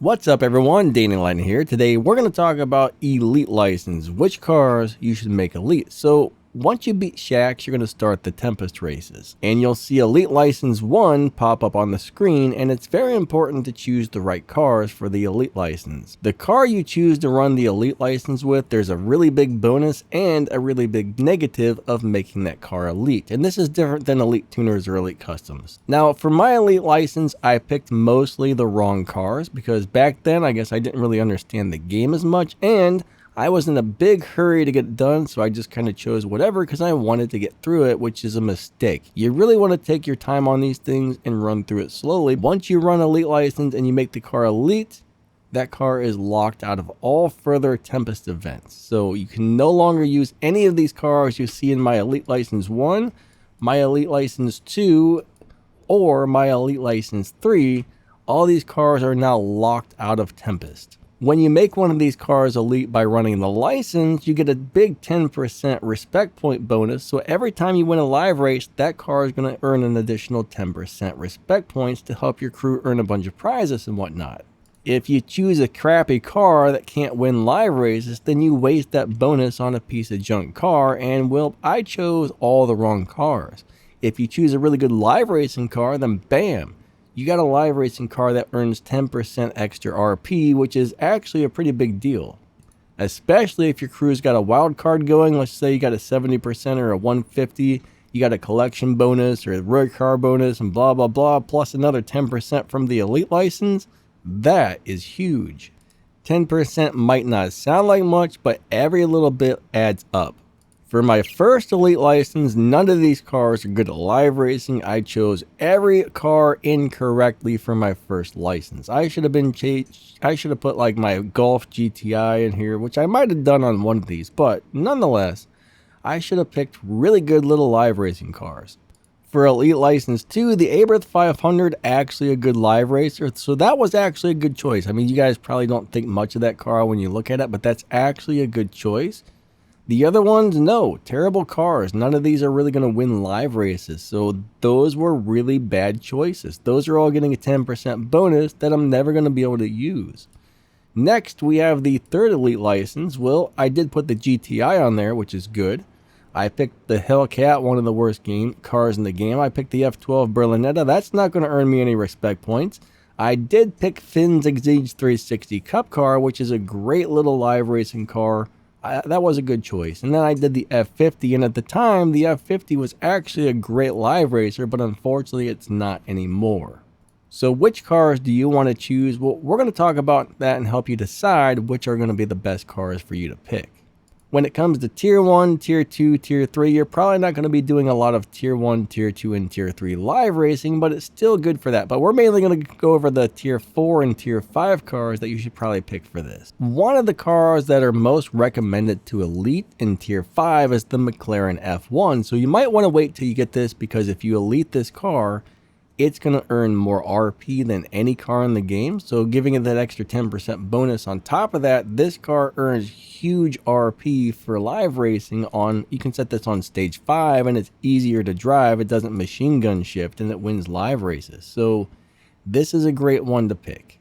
What's up everyone, Dana Lightning here. Today we're going to talk about Elite License, which cars you should make Elite. So once you beat Shax, you're going to start the Tempest races. And you'll see Elite License 1 pop up on the screen, and it's very important to choose the right cars for the Elite License. The car you choose to run the Elite License with, there's a really big bonus and a really big negative of making that car Elite. And this is different than Elite Tuners or Elite Customs. Now for my Elite License, I picked mostly the wrong cars because back then I guess I didn't really understand the game as much, and I was in a big hurry to get it done, so I just kind of chose whatever because I wanted to get through it, which is a mistake. You really want to take your time on these things and run through it slowly. Once you run Elite License and you make the car Elite, that car is locked out of all further Tempest events. So you can no longer use any of these cars you see in my Elite License 1, my Elite License 2, or my Elite License 3. All these cars are now locked out of Tempest. When you make one of these cars Elite by running the license, you get a big 10% respect point bonus. So every time you win a live race, that car is going to earn an additional 10% respect points to help your crew earn a bunch of prizes and whatnot. If you choose a crappy car that can't win live races, then you waste that bonus on a piece of junk car, and well, I chose all the wrong cars. If you choose a really good live racing car, then bam! You got a live racing car that earns 10% extra RP, which is actually a pretty big deal. Especially if your crew's got a wild card going, let's say you got a 70% or a 150, you got a collection bonus or a rare car bonus and blah blah blah, plus another 10% from the Elite License. That is huge. 10% might not sound like much, but every little bit adds up. For my first Elite License, none of these cars are good at live racing. I chose every car incorrectly for my first license. I should have put like my Golf GTI in here, which I might have done on one of these, but nonetheless, I should have picked really good little live racing cars. For Elite License 2, the Abreth 500, actually a good live racer, so that was actually a good choice. I mean, you guys probably don't think much of that car when you look at it, but that's actually a good choice. The other ones, no, terrible cars. None of these are really going to win live races. So those were really bad choices. Those are all getting a 10% bonus that I'm never going to be able to use. Next, we have the third Elite License. Well, I did put the GTI on there, which is good. I picked the Hellcat, one of the worst cars in the game. I picked the F12 Berlinetta. That's not going to earn me any respect points. I did pick Finn's Exige 360 Cup car, which is a great little live racing car. That was a good choice. And then I did the F50, and at the time the F50 was actually a great live racer, but unfortunately it's not anymore. So which cars do you want to choose? Well, we're going to talk about that and help you decide which are going to be the best cars for you to pick. When it comes to Tier 1, Tier 2, Tier 3, you're probably not going to be doing a lot of Tier 1, Tier 2, and Tier 3 live racing, but it's still good for that. But we're mainly going to go over the Tier 4 and Tier 5 cars that you should probably pick for this. One of the cars that are most recommended to Elite in Tier 5 is the McLaren F1. So you might want to wait till you get this, because if you Elite this car, it's going to earn more RP than any car in the game. So giving it that extra 10% bonus on top of that, this car earns huge RP for live racing on, you can set this on stage 5 and it's easier to drive. It doesn't machine gun shift and it wins live races. So this is a great one to pick.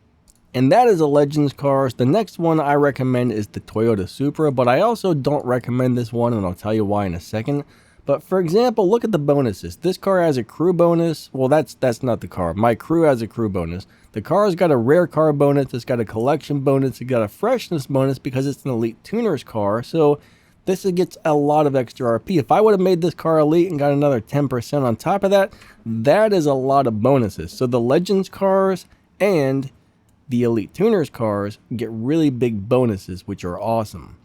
And that is a Legends cars. The next one I recommend is the Toyota Supra, but I also don't recommend this one, and I'll tell you why in a second. But for example, look at the bonuses. This car has a crew bonus. Well, that's not the car. My crew has a crew bonus. The car's got a rare car bonus. It's got a collection bonus. It's got a freshness bonus because it's an Elite Tuners car. So this gets a lot of extra RP. If I would have made this car Elite and got another 10% on top of that, that is a lot of bonuses. So the Legends cars and the Elite Tuners cars get really big bonuses, which are awesome.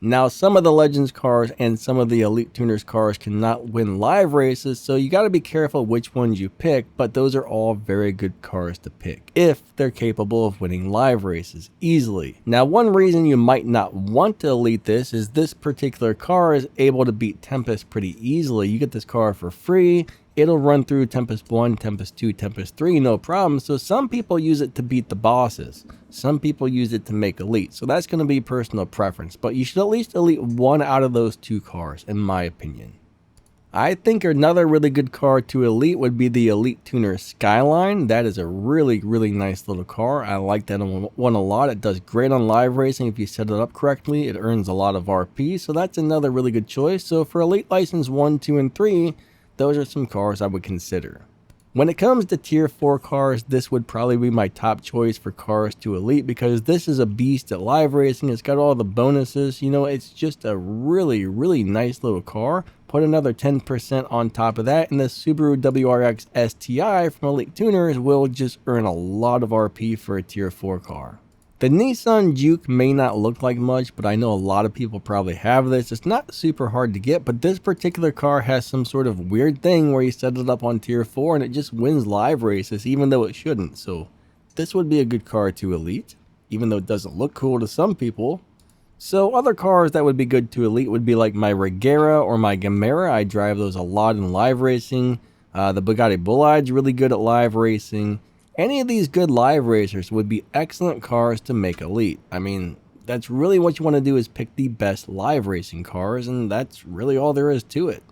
Now, some of the Legends cars and some of the Elite Tuners cars cannot win live races, so you got to be careful which ones you pick, but those are all very good cars to pick if they're capable of winning live races easily. Now, one reason you might not want to Elite this is this particular car is able to beat Tempest pretty easily. You get this car for free. It'll run through Tempest 1, Tempest 2, Tempest 3, no problem. So some people use it to beat the bosses. Some people use it to make Elite. So that's going to be personal preference. But you should at least Elite one out of those two cars, in my opinion. I think another really good car to Elite would be the Elite Tuner Skyline. That is a really, really nice little car. I like that one a lot. It does great on live racing if you set it up correctly. It earns a lot of RP, so that's another really good choice. So for Elite License 1, 2, and 3, those are some cars I would consider. When it comes to tier 4 cars, this would probably be my top choice for cars to Elite because this is a beast at live racing. It's got all the bonuses. You know, it's just a really, really nice little car. Put another 10% on top of that, and the Subaru WRX STI from Elite Tuners will just earn a lot of RP for a tier 4 car. The Nissan Juke may not look like much, but I know a lot of people probably have this. It's not super hard to get, but this particular car has some sort of weird thing where you set it up on tier 4 and it just wins live races even though it shouldn't. So this would be a good car to Elite, even though it doesn't look cool to some people. So other cars that would be good to Elite would be like my Regera or my Gamera. I drive those a lot in live racing. The Bugatti Bollide's really good at live racing. Any of these good live racers would be excellent cars to make Elite. I mean, that's really what you want to do, is pick the best live racing cars, and that's really all there is to it.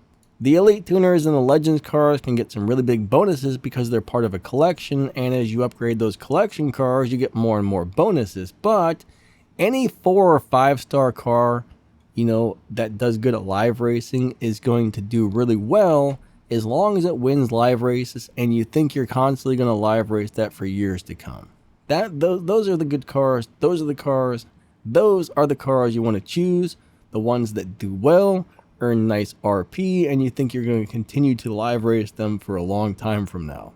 The Elite Tuners and the Legends cars can get some really big bonuses because they're part of a collection, and as you upgrade those collection cars, you get more and more bonuses. But any 4 or 5 star car, you know, that does good at live racing is going to do really well as long as it wins live races and you think you're constantly going to live race that for years to come. Those are the good cars. Those are the cars you want to choose. The ones that do well, earn nice RP, and you think you're going to continue to live race them for a long time from now.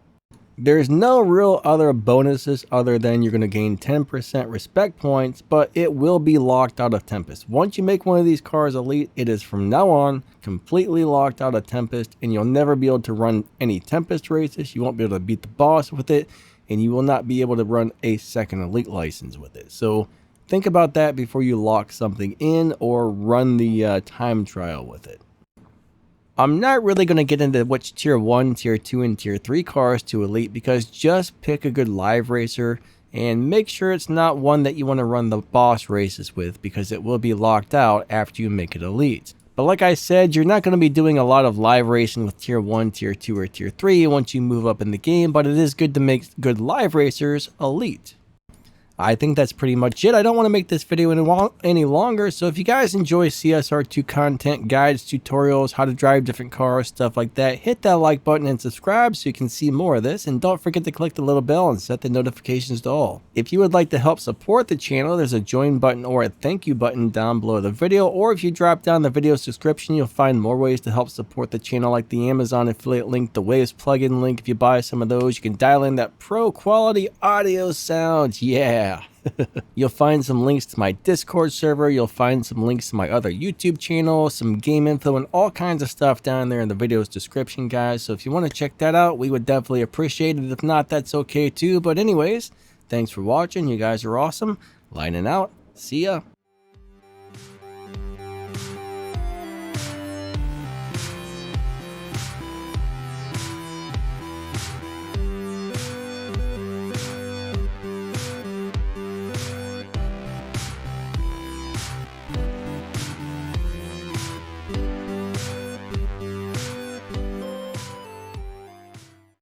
There's no real other bonuses other than you're going to gain 10% respect points, but it will be locked out of Tempest. Once you make one of these cars Elite, it is from now on completely locked out of Tempest, and you'll never be able to run any Tempest races. You won't be able to beat the boss with it, and you will not be able to run a second Elite license with it. So think about that before you lock something in or run the time trial with it. I'm not really going to get into which tier 1, tier 2, and tier 3 cars to Elite because just pick a good live racer and make sure it's not one that you want to run the boss races with because it will be locked out after you make it Elite. But like I said, you're not going to be doing a lot of live racing with tier 1, tier 2, or tier 3 once you move up in the game, but it is good to make good live racers Elite. I think that's pretty much it. I don't want to make this video any longer, so if you guys enjoy CSR2 content, guides, tutorials, how to drive different cars, stuff like that, hit that like button and subscribe so you can see more of this, and don't forget to click the little bell and set the notifications to all. If you would like to help support the channel, there's a join button or a thank you button down below the video, or if you drop down the video's description, you'll find more ways to help support the channel, like the Amazon affiliate link, the Waves plugin link. If you buy some of those, you can dial in that pro quality audio sound. Yeah. You'll find some links to my Discord server, you'll find some links to my other YouTube channel, some game info, and all kinds of stuff down there in the video's description, guys. So if you want to check that out, we would definitely appreciate it. If not, that's okay too. But anyways, thanks for watching. You guys are awesome. Lining out. See ya.